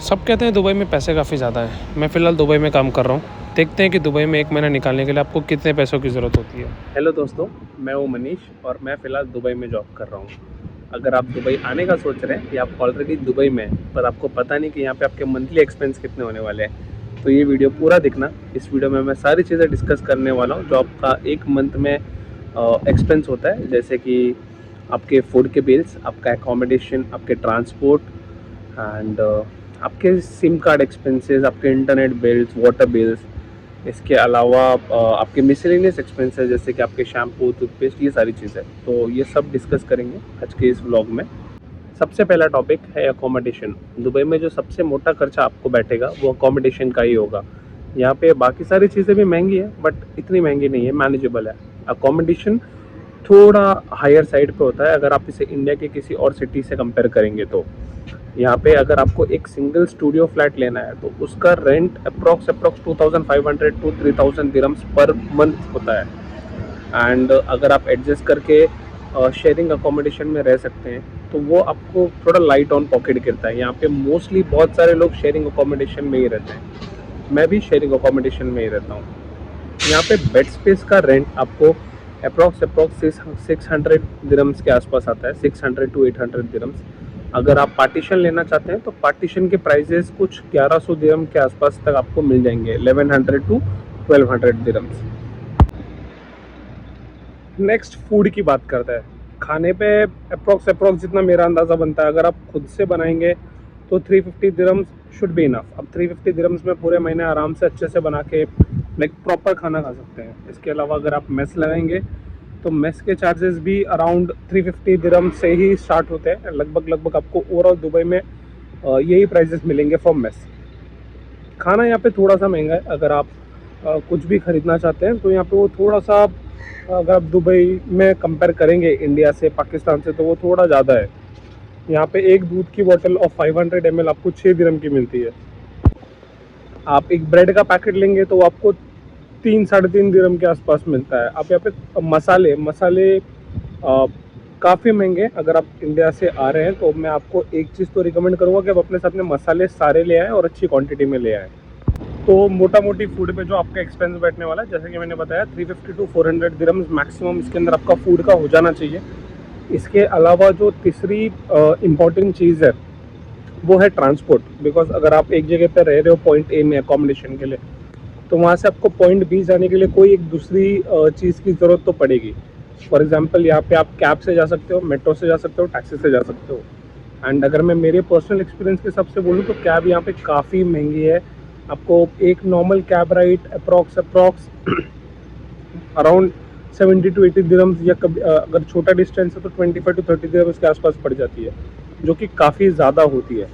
सब कहते हैं दुबई में पैसे काफ़ी ज़्यादा है। मैं फ़िलहाल दुबई में काम कर रहा हूँ। देखते हैं कि दुबई में 1 महीना निकालने के लिए आपको कितने पैसों की ज़रूरत होती है। हेलो दोस्तों, मैं हूँ मनीष और मैं फ़िलहाल दुबई में जॉब कर रहा हूँ। अगर आप दुबई आने का सोच रहे हैं या आप ऑलरेडी दुबई में हैं पर आपको पता नहीं कि यहाँ पे आपके मंथली एक्सपेंस कितने होने वाले हैं, तो ये वीडियो पूरा देखना। इस वीडियो में मैं सारी चीज़ें डिस्कस करने वाला हूँ जो आपका एक मंथ में एक्सपेंस होता है, जैसे कि आपके फूड के बिल्स, आपका एकोमोडेशन, आपके ट्रांसपोर्ट एंड आपके सिम कार्ड एक्सपेंसेस, आपके इंटरनेट बिल्स, वाटर बिल्स। इसके अलावा आपके मिसलेनियस एक्सपेंसेस जैसे कि आपके शैम्पू, टूथपेस्ट, ये सारी चीज़ें। तो ये सब डिस्कस करेंगे आज के इस व्लॉग में। सबसे पहला टॉपिक है अकोमोडेशन। दुबई में जो सबसे मोटा खर्चा आपको बैठेगा वो अकोमोडेशन का ही होगा। यहाँ पे बाकी सारी चीज़ें भी महंगी है बट इतनी महंगी नहीं है, मैनेजेबल है। अकोमोडेशन थोड़ा हायर साइड पे होता है अगर आप इसे इंडिया के किसी और सिटी से कंपेयर करेंगे तो। यहाँ पे अगर आपको एक सिंगल स्टूडियो फ्लैट लेना है तो उसका rent approx 2500 to 3000 dirhams per month होता है। एंड अगर आप एडजस्ट करके शेयरिंग अकोमोडेशन में रह सकते हैं तो वो आपको थोड़ा लाइट ऑन पॉकेट गिरता है। यहाँ पे मोस्टली बहुत सारे लोग शेयरिंग अकोमोडेशन में ही रहते हैं। मैं भी शेयरिंग अकोमोडेशन में ही रहता हूँ। यहाँ पे बेड स्पेस का रेंट आपको अप्रॉक्स 600 दिरम्स के आसपास आता है, 600 टू 800 दिरम्स। अगर आप पार्टीशन लेना चाहते हैं तो पार्टीशन के प्राइजेस कुछ 1100 दिरम के आसपास तक आपको मिल जाएंगे, 1100 टू 1200 दिरम्स। नेक्स्ट फूड की बात करते हैं। खाने पे अप्रॉक्स जितना मेरा अंदाज़ा बनता है, अगर आप खुद से बनाएंगे तो 350 दिरम्स शुड बी इनफ। अब 350 दिरम्स में पूरे महीने आराम से अच्छे से बना के लाइक प्रॉपर खाना खा सकते हैं। इसके अलावा अगर आप मेस लगाएंगे तो मेस के चार्जेस भी अराउंड 350 दिरम से ही स्टार्ट होते हैं। लगभग आपको ओवरऑल दुबई में यही प्राइजेस मिलेंगे फॉर मेस। खाना यहाँ पे थोड़ा सा महंगा है। अगर आप कुछ भी ख़रीदना चाहते हैं तो यहाँ पे वो थोड़ा सा, अगर आप दुबई में कंपेयर करेंगे इंडिया से, पाकिस्तान से, तो वो थोड़ा ज़्यादा है। यहाँ पे एक दूध की बोतल ऑफ 500 ml आपको 6 दिरहम की मिलती है। आप एक ब्रेड का पैकेट लेंगे तो आपको 3-3.5 दिरहम के आसपास मिलता है। आप यहाँ पे मसाले काफ़ी महंगे। अगर आप इंडिया से आ रहे हैं तो मैं आपको एक चीज़ तो रिकमेंड करूँगा कि आप अपने साथ में मसाले सारे ले आएँ और अच्छी क्वांटिटी में ले आएँ। तो मोटा मोटी फूड पे जो आपका एक्सपेंस बैठने वाला है, जैसे कि मैंने बताया, 350 टू 400 दिरम्स मैक्सिमम इसके अंदर आपका फूड का हो जाना चाहिए। इसके अलावा जो तीसरी इम्पॉर्टेंट चीज़ है वो है ट्रांसपोर्ट। बिकॉज अगर आप एक जगह पर रह रहे हो पॉइंट ए में अकोमोडेशन के लिए, तो वहाँ से आपको पॉइंट बी जाने के लिए कोई एक दूसरी चीज़ की ज़रूरत तो पड़ेगी। फॉर एग्जांपल यहाँ पे आप कैब से जा सकते हो, मेट्रो से जा सकते हो, टैक्सी से जा सकते हो। एंड अगर मैं मेरे पर्सनल एक्सपीरियंस के हिसाब से बोलूँ तो कैब यहाँ पे काफ़ी महंगी है। आपको एक normal cab ride approx around 70 to 80 dirhams, या कभी अगर छोटा डिस्टेंस है तो 25 टू 30 दिरम्स के आसपास पड़ जाती है, जो कि काफ़ी ज़्यादा होती है।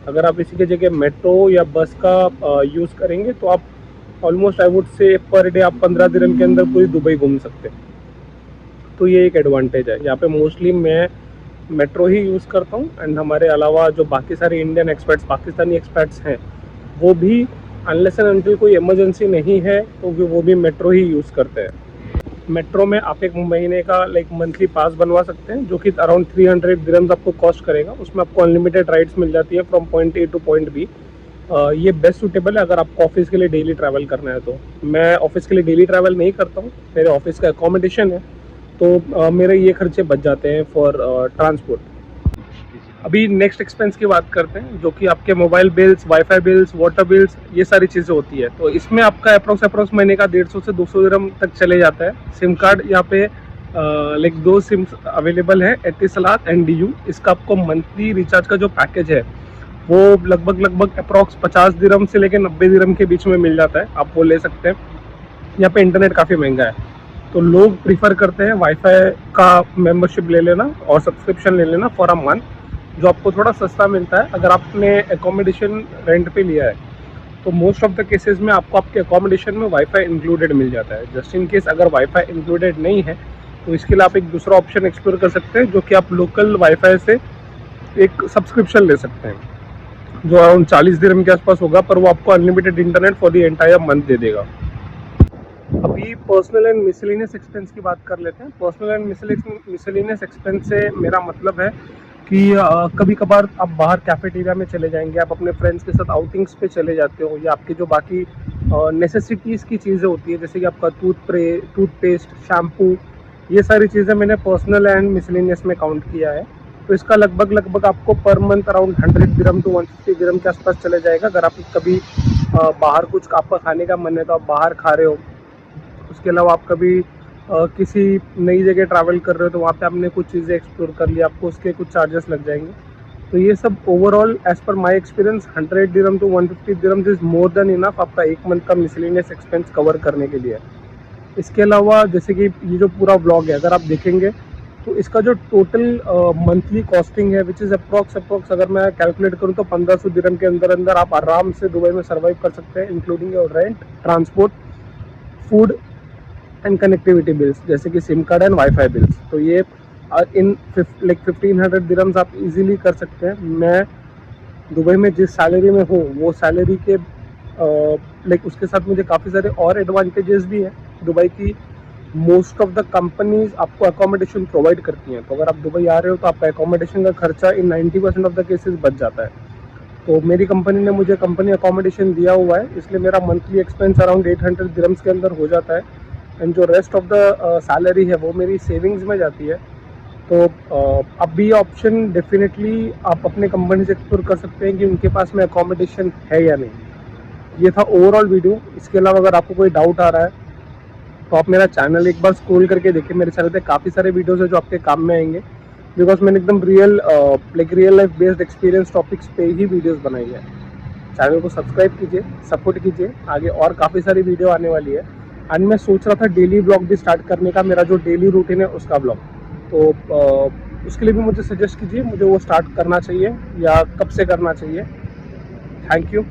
अगर आप इसी की जगह मेट्रो या बस का यूज़ करेंगे तो आप almost I would say per day आप 15 दिरहम के अंदर पूरी दुबई घूम सकते हैं। तो ये एक एडवांटेज है। यहाँ पे मोस्टली मैं मेट्रो ही यूज़ करता हूँ। एंड हमारे अलावा जो बाकी सारे इंडियन एक्सपर्ट्स, पाकिस्तानी एक्सपर्ट्स हैं, वो भी अनलेस एंड अनटिल कोई इमरजेंसी नहीं है तो वो भी मेट्रो ही यूज़ करते हैं। मेट्रो में आप एक महीने का लाइक मंथली पास बनवा सकते हैं, जो कि अराउंड 300 दिरहम्स आपको कॉस्ट करेगा। उसमें आपको अनलिमिटेड राइड्स मिल जाती है from point A to point B. ये बेस्ट सूटेबल है अगर आपको ऑफिस के लिए डेली ट्रैवल करना है तो। मैं ऑफिस के लिए डेली ट्रैवल नहीं करता हूँ, मेरे ऑफिस का अकोमोडेशन है, तो मेरे ये खर्चे बच जाते हैं फॉर ट्रांसपोर्ट। अभी नेक्स्ट एक्सपेंस की बात करते हैं, जो कि आपके mobile bills, wifi bills, water bills, ये सारी चीज़ें होती है। तो इसमें आपका अप्रॉक्स महीने का 150 से 200 दिरहम तक चले जाता है। सिम कार्ड यहाँ पे लाइक 2 सिम्स अवेलेबल है, एतिसलात एंड DU। इसका आपको मंथली रिचार्ज का जो पैकेज है वो लगभग अप्रॉक्स 50 दिरहम से लेकर 90 दिरहम के बीच में मिल जाता है, आप वो ले सकते हैं। यहाँ पे इंटरनेट काफ़ी महंगा है तो लोग प्रीफर करते हैं वाईफाई का मेंबरशिप ले लेना और सब्सक्रिप्शन ले लेना फॉर अ मंथ, जो आपको थोड़ा सस्ता मिलता है। अगर आपने एकोमोडेशन रेंट पे लिया है तो मोस्ट ऑफ द केसेस में आपको आपके एकोमोडेशन में वाईफाई इंक्लूडेड मिल जाता है। जस्ट इन केस अगर वाईफाई इंक्लूडेड नहीं है तो इसके लिए आप एक दूसरा ऑप्शन एक्सप्लोर कर सकते हैं, जो कि आप लोकल वाईफाई से एक सब्सक्रिप्शन ले सकते हैं, जो अराउंड 40 दिरहम के आसपास होगा, पर वो आपको unlimited internet for the entire month दे देगा। अभी पर्सनल एंड मिसलेनियस एक्सपेंस की बात कर लेते हैं। पर्सनल एंड मिसलेनियस एक्सपेंस से मेरा मतलब है कि कभी कभार आप बाहर कैफेटेरिया में चले जाएंगे, आप अपने फ्रेंड्स के साथ आउटिंग्स पे चले जाते हो, या आपकी जो बाकी नेसेसिटीज़ की चीज़ें होती है जैसे कि आपका टूथपेस्ट, शैम्पू, ये सारी चीज़ें मैंने पर्सनल एंड मिसलेनियस में काउंट किया है। तो इसका लगभग आपको per month around 100 dirham to 150 dirham के आसपास चले जाएगा। अगर आप कभी बाहर कुछ आपका खाने का मन है तो आप बाहर खा रहे हो। उसके अलावा आप कभी किसी नई जगह ट्रैवल कर रहे हो तो वहाँ पे आपने कुछ चीज़ें एक्सप्लोर कर ली, आपको उसके कुछ चार्जेस लग जाएंगे। तो ये सब overall as per my experience 100 dirham to 150 dirham is more than enough आपका एक मंथ का मिसलेनियस एक्सपेंस कवर करने के लिए। इसके अलावा जैसे कि ये जो पूरा व्लॉग है अगर आप देखेंगे तो इसका जो टोटल मंथली कॉस्टिंग है विच इज़ अप्रॉक्स अगर मैं कैलकुलेट करूँ तो 1500 दिरहम के अंदर अंदर आप आराम से दुबई में सर्वाइव कर सकते हैं, including your rent, transport, food and connectivity bills जैसे कि SIM card and wifi bills. तो ये इन 1500 दिरहम्स आप इजीली कर सकते हैं। मैं दुबई में जिस सैलरी में हूँ वो सैलरी के उसके साथ मुझे काफ़ी सारे और एडवांटेजेस भी हैं। दुबई की मोस्ट ऑफ द कंपनीज आपको अकोमोडेशन प्रोवाइड करती हैं, तो अगर आप दुबई आ रहे हो तो आपका अकोमोडेशन का खर्चा इन 90% ऑफ द केसेस बच जाता है। तो मेरी कंपनी ने मुझे कंपनी अकोमोडेशन दिया हुआ है, इसलिए मेरा मंथली एक्सपेंस अराउंड 800 दिरहम्स के अंदर हो जाता है। एंड जो रेस्ट ऑफ द सैलरी है वो मेरी सेविंग्स में जाती है। तो अब भी ये ऑप्शन डेफिनेटली आप अपने कंपनी से एक्सप्लोर कर सकते हैं कि उनके पास में अकोमोडेशन है या नहीं। ये था ओवरऑल वीडियो। इसके अलावा अगर आपको कोई डाउट आ रहा है तो आप मेरा चैनल एक बार स्क्रॉल करके देखिए, मेरे चैनल पे काफ़ी सारे वीडियोस है जो आपके काम में आएंगे, बिकॉज मैंने एकदम real life based experience topics पे ही वीडियोस बनाई है। चैनल को सब्सक्राइब कीजिए, सपोर्ट कीजिए, आगे और काफ़ी सारी वीडियो आने वाली है। एंड मैं सोच रहा था डेली ब्लॉग भी स्टार्ट करने का, मेरा जो डेली रूटीन है उसका ब्लॉग। तो उसके लिए भी मुझे सजेस्ट कीजिए मुझे वो स्टार्ट करना चाहिए या कब से करना चाहिए। Thank you.